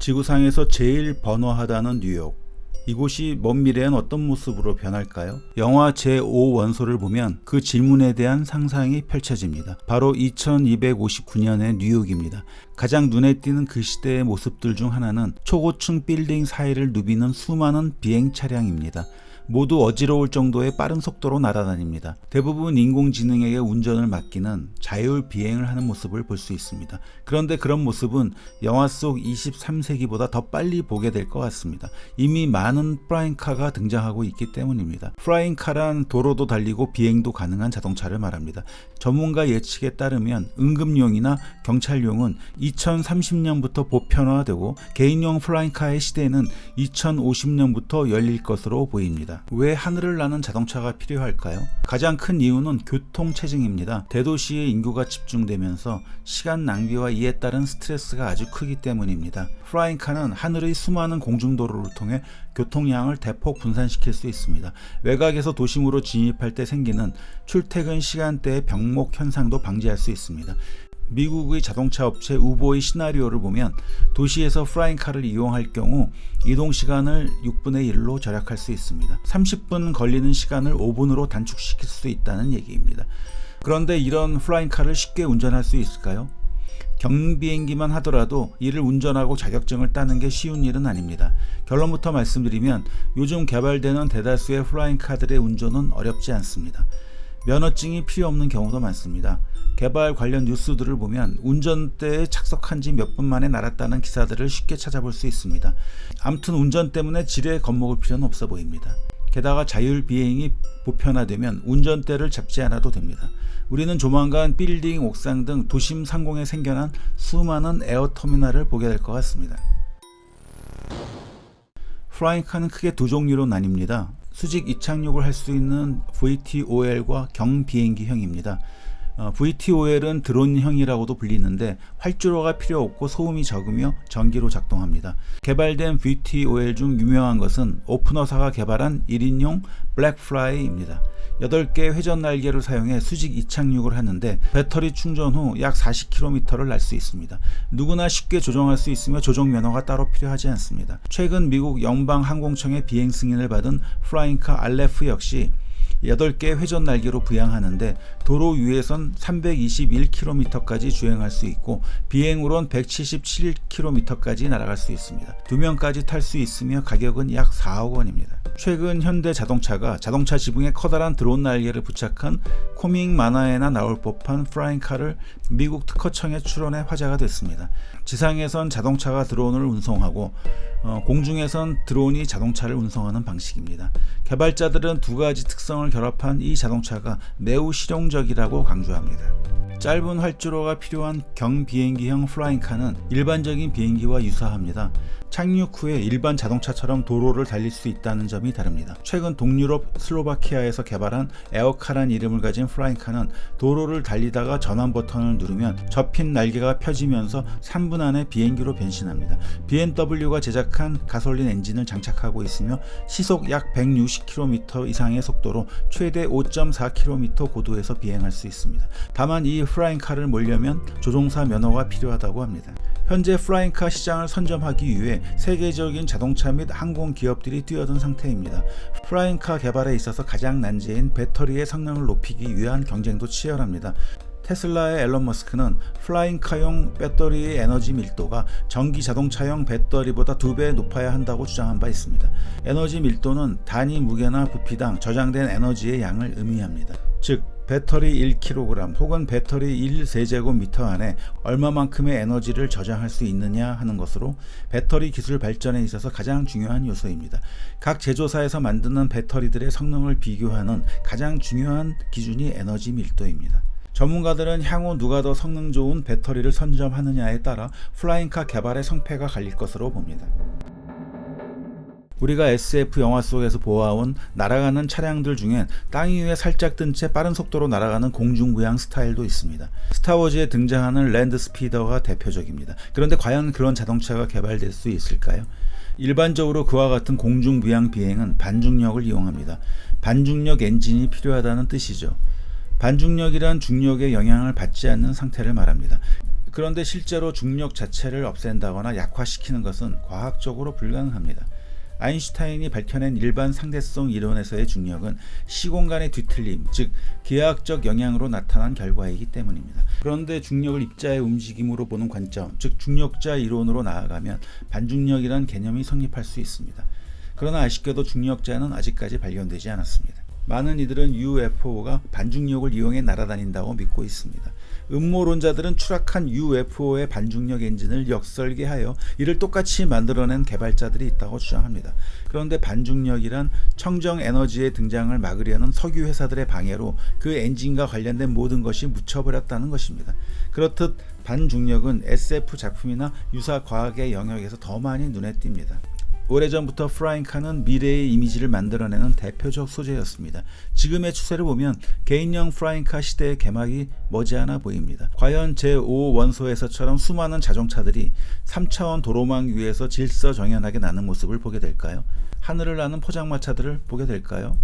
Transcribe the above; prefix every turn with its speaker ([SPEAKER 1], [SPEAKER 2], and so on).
[SPEAKER 1] 지구상에서 제일 번화하다는 뉴욕. 이곳이 먼 미래엔 어떤 모습으로 변할까요? 영화 제5원소를 보면 그 질문에 대한 상상이 펼쳐집니다. 바로 2259년의 뉴욕입니다. 가장 눈에 띄는 그 시대의 모습들 중 하나는 초고층 빌딩 사이를 누비는 수많은 비행 차량입니다. 모두 어지러울 정도의 빠른 속도로 날아다닙니다. 대부분 인공지능에게 운전을 맡기는 자율 비행을 하는 모습을 볼 수 있습니다. 그런데 그런 모습은 영화 속 23세기보다 더 빨리 보게 될 것 같습니다. 이미 많은 플라잉카가 등장하고 있기 때문입니다. 플라잉카란 도로도 달리고 비행도 가능한 자동차를 말합니다. 전문가 예측에 따르면 응급용이나 경찰용은 2030년부터 보편화되고 개인용 플라잉카의 시대는 2050년부터 열릴 것으로 보입니다. 왜 하늘을 나는 자동차가 필요할까요? 가장 큰 이유는 교통체증입니다. 대도시의 인구가 집중되면서 시간 낭비와 이에 따른 스트레스가 아주 크기 때문입니다. 플라잉카는 하늘의 수많은 공중도로를 통해 교통량을 대폭 분산시킬 수 있습니다. 외곽에서 도심으로 진입할 때 생기는 출퇴근 시간대의 병목 현상도 방지할 수 있습니다. 미국의 자동차 업체 우보의 시나리오를 보면 도시에서 플라잉카를 이용할 경우 이동시간을 6분의 1로 절약할 수 있습니다. 30분 걸리는 시간을 5분으로 단축시킬 수 있다는 얘기입니다. 그런데 이런 플라잉카를 쉽게 운전할 수 있을까요? 경비행기만 하더라도 이를 운전하고 자격증을 따는 게 쉬운 일은 아닙니다. 결론부터 말씀드리면 요즘 개발되는 대다수의 플라잉카들의 운전은 어렵지 않습니다. 면허증이 필요 없는 경우도 많습니다. 개발 관련 뉴스들을 보면 운전대에 착석한 지 몇 분 만에 날았다는 기사들을 쉽게 찾아볼 수 있습니다. 아무튼 운전 때문에 지레 겁먹을 필요는 없어 보입니다. 게다가 자율 비행이 보편화되면 운전대를 잡지 않아도 됩니다. 우리는 조만간 빌딩, 옥상 등 도심 상공에 생겨난 수많은 에어터미널을 보게 될 것 같습니다. 플라잉카는 크게 두 종류로 나뉩니다. 수직 이착륙을 할 수 있는 VTOL과 경비행기형입니다. VTOL은 드론형이라고도 불리는데 활주로가 필요 없고 소음이 적으며 전기로 작동합니다. 개발된 VTOL 중 유명한 것은 오프너사가 개발한 1인용 블랙플라이입니다. 8개의 회전 날개를 사용해 수직 이착륙을 하는데 배터리 충전 후 약 40km를 날 수 있습니다. 누구나 쉽게 조종할 수 있으며 조종 면허가 따로 필요하지 않습니다. 최근 미국 연방항공청의 비행 승인을 받은 플라잉카 알레프 역시 8개의 회전 날개로 부양하는데 도로 위에선 321km까지 주행할 수 있고 비행으론 177km까지 날아갈 수 있습니다. 2명까지 탈 수 있으며 가격은 약 4억 원입니다. 최근 현대 자동차가 자동차 지붕에 커다란 드론 날개를 부착한 코믹 만화에나 나올 법한 플라잉카를 미국 특허청에 출원해 화제가 됐습니다. 지상에선 자동차가 드론을 운송하고 공중에선 드론이 자동차를 운송하는 방식입니다. 개발자들은 두 가지 특성을 결합한 이 자동차가 매우 실용적이라고 강조합니다. 짧은 활주로가 필요한 경비행기형 플라잉카는 일반적인 비행기와 유사합니다. 착륙 후에 일반 자동차처럼 도로를 달릴 수 있다는 점이 다릅니다. 최근 동유럽 슬로바키아에서 개발한 에어카란 이름을 가진 플라잉카는 도로를 달리다가 전환 버튼을 누르면 접힌 날개가 펴지면서 3분 안에 비행기로 변신합니다. BMW가 제작한 가솔린 엔진을 장착하고 있으며 시속 약 160km 이상의 속도로 최대 5.4km 고도에서 비행할 수 있습니다. 다만 이 플라잉카를 몰려면 조종사 면허가 필요하다고 합니다. 현재 플라잉카 시장을 선점하기 위해 세계적인 자동차 및 항공 기업들이 뛰어든 상태입니다. 플라잉카 개발에 있어서 가장 난제인 배터리의 성능을 높이기 위한 경쟁도 치열합니다. 테슬라의 앨런 머스크는 플라잉카용 배터리의 에너지 밀도가 전기 자동차용 배터리보다 2배 높아야 한다고 주장한 바 있습니다. 에너지 밀도는 단위 무게나 부피당 저장된 에너지의 양을 의미합니다. 즉 배터리 1kg 혹은 배터리 1세제곱미터 안에 얼마만큼의 에너지를 저장할 수 있느냐 하는 것으로 배터리 기술 발전에 있어서 가장 중요한 요소입니다. 각 제조사에서 만드는 배터리들의 성능을 비교하는 가장 중요한 기준이 에너지 밀도입니다. 전문가들은 향후 누가 더 성능 좋은 배터리를 선점하느냐에 따라 플라잉카 개발의 성패가 갈릴 것으로 봅니다. 우리가 SF 영화 속에서 보아온 날아가는 차량들 중엔 땅 위에 살짝 뜬 채 빠른 속도로 날아가는 공중부양 스타일도 있습니다. 스타워즈에 등장하는 랜드스피더가 대표적입니다. 그런데 과연 그런 자동차가 개발될 수 있을까요? 일반적으로 그와 같은 공중부양 비행은 반중력을 이용합니다. 반중력 엔진이 필요하다는 뜻이죠. 반중력이란 중력의 영향을 받지 않는 상태를 말합니다. 그런데 실제로 중력 자체를 없앤다거나 약화시키는 것은 과학적으로 불가능합니다. 아인슈타인이 밝혀낸 일반 상대성 이론에서의 중력은 시공간의 뒤틀림, 즉 기하학적 영향으로 나타난 결과이기 때문입니다. 그런데 중력을 입자의 움직임으로 보는 관점, 즉 중력자 이론으로 나아가면 반중력이란 개념이 성립할 수 있습니다. 그러나 아쉽게도 중력자는 아직까지 발견되지 않았습니다. 많은 이들은 UFO가 반중력을 이용해 날아다닌다고 믿고 있습니다. 음모론자들은 추락한 UFO의 반중력 엔진을 역설계하여 이를 똑같이 만들어낸 개발자들이 있다고 주장합니다. 그런데 반중력이란 청정 에너지의 등장을 막으려는 석유 회사들의 방해로 그 엔진과 관련된 모든 것이 묻혀버렸다는 것입니다. 그렇듯 반중력은 SF 작품이나 유사 과학의 영역에서 더 많이 눈에 띕니다. 오래전부터 프라잉카는 미래의 이미지를 만들어내는 대표적 소재였습니다. 지금의 추세를 보면 개인용 프라잉카 시대의 개막이 머지않아 보입니다. 과연 제5원소에서처럼 수많은 자동차들이 3차원 도로망 위에서 질서정연하게 나는 모습을 보게 될까요? 하늘을 나는 포장마차들을 보게 될까요?